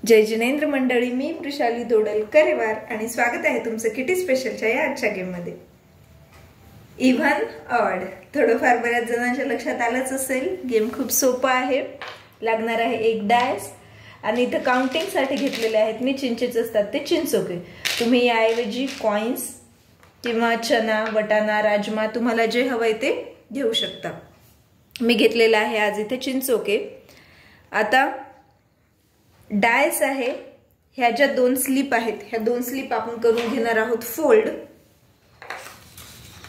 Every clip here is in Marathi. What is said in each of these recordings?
जय जिनेंद्र मंडळी, मी वृषाली दोडलकरेवार आणि स्वागत आहे तुमचं किटी स्पेशलच्या या आजच्या गेम मध्ये। इव्हन ऑड थोडंफार बऱ्याच जणांच्या लक्षात आलंच असेल। गेम खूप सोपा आहे। लागणार आहे एक डायस आणि इथे काउंटिंग साठी घेतलेले आहेत मी चिंचेच असतात ते चिंचोके। तुम्ही याऐवजी कॉइन्स किंवा चना, वटाणा, राजमा तुम्हाला जे हवंय ते घेऊ शकता। मी घेतलेला आहे आज इथे चिंचोके। आता डायस आहे, ह्या ज्या दोन स्लिप आहेत ह्या दोन स्लिप आपण करून घेणार आहोत फोल्ड।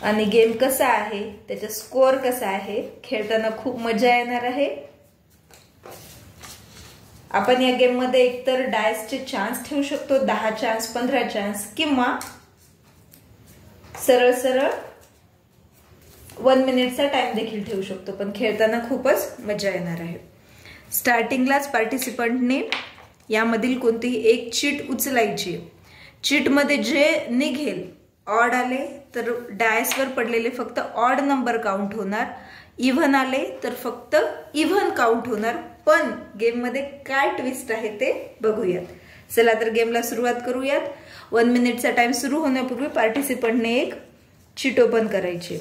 आणि गेम कसा आहे, त्याचा स्कोर कसा आहे, खेळताना खूप मजा येणार आहे। आपण या गेम मध्ये एकतर डायसचे चान्स ठेवू शकतो, 10 चान्स, 15 चान्स, किंवा सरळ सरळ 1 मिनिटचा टाइम देखील ठेवू शकतो, पण खेळताना खूपच मजा येणार आहे। स्टार्टिंगलाच पार्टिसिपंटने यामधील कोणतीही एक चीट उचलायची। चीट मध्ये जे निघेल, ऑड आले तर डायसवर पडलेले फक्त ऑड नंबर काउंट होणार, इव्हन आले तर फक्त इव्हन काउंट होणार। पण गेम मध्ये काय ट्विस्ट आहे ते बघूयात। चला तर गेमला सुरुवात करूयात। 1 मिनिटचा टाइम सुरू होण्यापूर्वी पार्टिसिपंटने एक चीट ओपन करायची।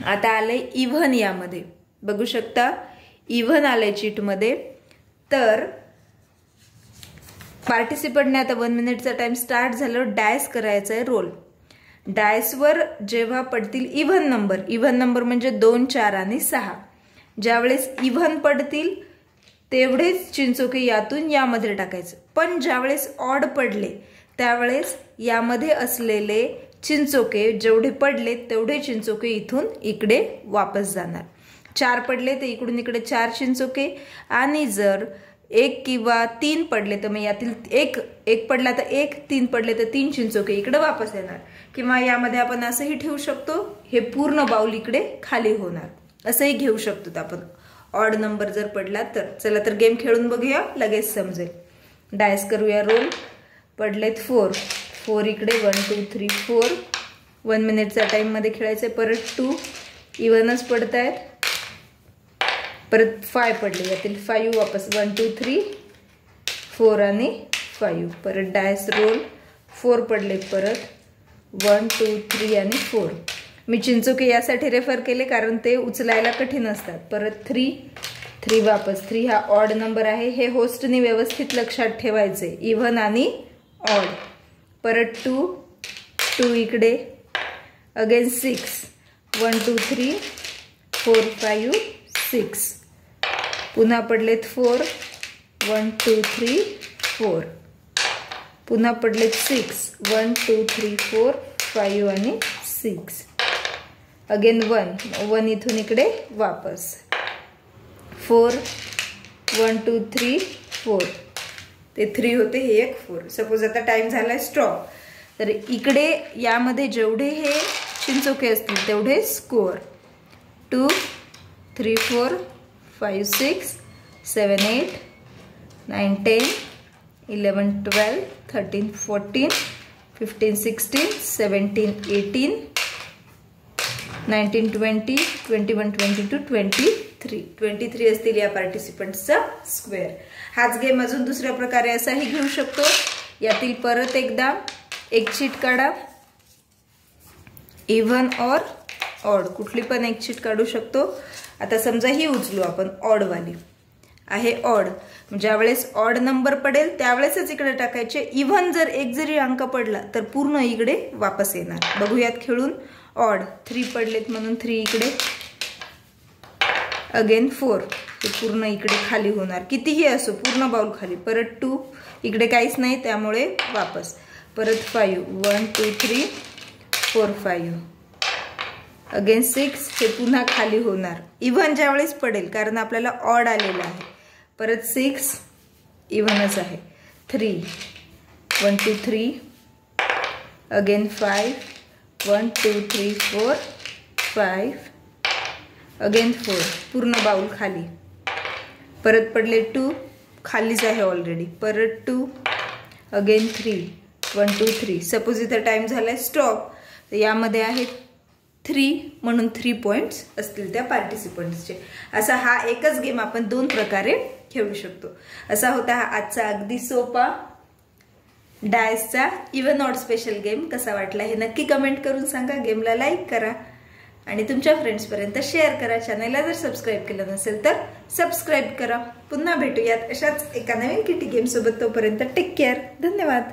आता आले इव्हन, यामध्ये बघू शकता इव्हन आले चीट मध्ये। तर पार्टिसिपंटने आता 1 मिनिटचा टाइम स्टार्ट झालं, डायस करायचा आहे रोल। डायसवर जेव्हा पडतील इव्हन नंबर म्हणजे 2, 4 आणि 6, ज्यावेळेस इव्हन पडतील तेवढेच चिंचोके यातून यामध्ये टाकायचं। पण ज्यावेळेस ऑड पडले त्यावेळेस यामध्ये असलेले चिंचोके जेवढे पडले तेवढे चिंचोके इथून इकडे वापस जाणार। 4 पडले तर इकडून इकडे 4 चिंचोके, आणि जर 1 किंवा 3 पडले तर मग यातील एक पडला तर 1, 3 पडले तर 3 चिंचोके इकडे वापस येणार। किंवा यामध्ये आपण असंही ठेवू शकतो, हे पूर्ण बाउल इकडे खाली होणार, असंही घेऊ शकतो आपण ऑड नंबर जर पडला तर। चला तर गेम खेळून बघूया, लगेच समजेल। डायस करूया रोल। पडलेत 4 इकडे, 1 2 3 4। 1 मिनिटचा टाइम मध्ये खेळायचे। परत 2 इव्हनच पडतायत, परत 5 पडले, यातील 5 वापस, 1 2 3 4 आणि 5। परत डायस रोल, 4 पडले, परत 1 2 3 आणि 4। मी चिंचोके यासाठी रेफर केले कारण ते उचलायला कठीण असतात। परत 3 वापस, 3 हा ऑड नंबर आहे, हे होस्टने व्यवस्थित लक्षात ठेवायचे, इव्हन आणि ऑड। परत 2 इकडे, अगेन 6, 1 2 3 4 5 6। पुन्हा पडलेत 4, 1 2 3 4। पुन्हा पडलेत 6, 1 2 3 4 5 आणि 6। अगेन 1 इथून इकडे वापस, 4 1 2 3 4। ते 3 होते, हे एक 4। सपोज आता टाइम झालाय स्टॉप, तर इकडे यामध्ये जेवढे हे चिंचोके असतील तेवढे स्कोअर। 2 3 4 5 6 7 8 9 10 11 12 13 14 15 16 17 18 19 20 21 22 23 असतील या पार्टिसिपंट्सचा स्क्वेअर। हाच गेम अजून दुसऱ्या प्रकारे असाही घेऊ शकतो। यातील परत एकदा एक चीट काढा, इव्हन और ऑड, कुठली पण एक चीट काढू शकतो। आता समजा ही उचलू आपण, ऑड वाली आहे। ऑड ज्यावेळेस ऑड नंबर पडेल त्यावेळेसच इकडे टाकायचे। इव्हन जर एक जरी अंक पडला तर पूर्ण इकडे वापस येणार। बघूयात खेळून। ऑड 3 पडलेत म्हणून 3 इकडे, अगेन 4, हे पूर्ण इकडे खाली होणार, कितीही असो पूर्ण बाउल खाली। परत 2 इकडे काहीच नाही त्यामुळे वापस। परत 5, 1 2 3 4 5, अगेन 6, हे पुन्हा खाली होणार। इव्हन ज्यावेळेस पडेल कारण आपल्याला ऑड आलेला आहे। परत 6 इव्हनच आहे। 3 1 2 3, अगेन 5 1 2 3 4 5, अगेन 4, पूर्ण बाउल खाली। परत पडले 2, खालीच आहे ऑलरेडी। परत 2, अगेन 3 1 2 3। सपोज इथं टाइम झालाय स्टॉप, तर यामध्ये आहे 3 म्हणून 3 पॉइंट्स असतील त्या पार्टिसिपंट्सचे। असा हा एकच गेम आपण 2 प्रकारे खेळू शकतो. असा होता हा आजचा अगदी सोपा डायसचा इव्हन ऑड स्पेशल गेम. कसा वाटला हे नक्की कमेंट करून सांगा. गेमला लाईक करा आणि तुमच्या फ्रेंड्सपर्यंत शेअर करा. चॅनलला जर सबस्क्राईब केलं नसेल तर सबस्क्राईब करा. पुन्हा भेटूयात अशाच एका नवीन किटी गेम सोबत. तोपर्यंत टेक केअर. धन्यवाद.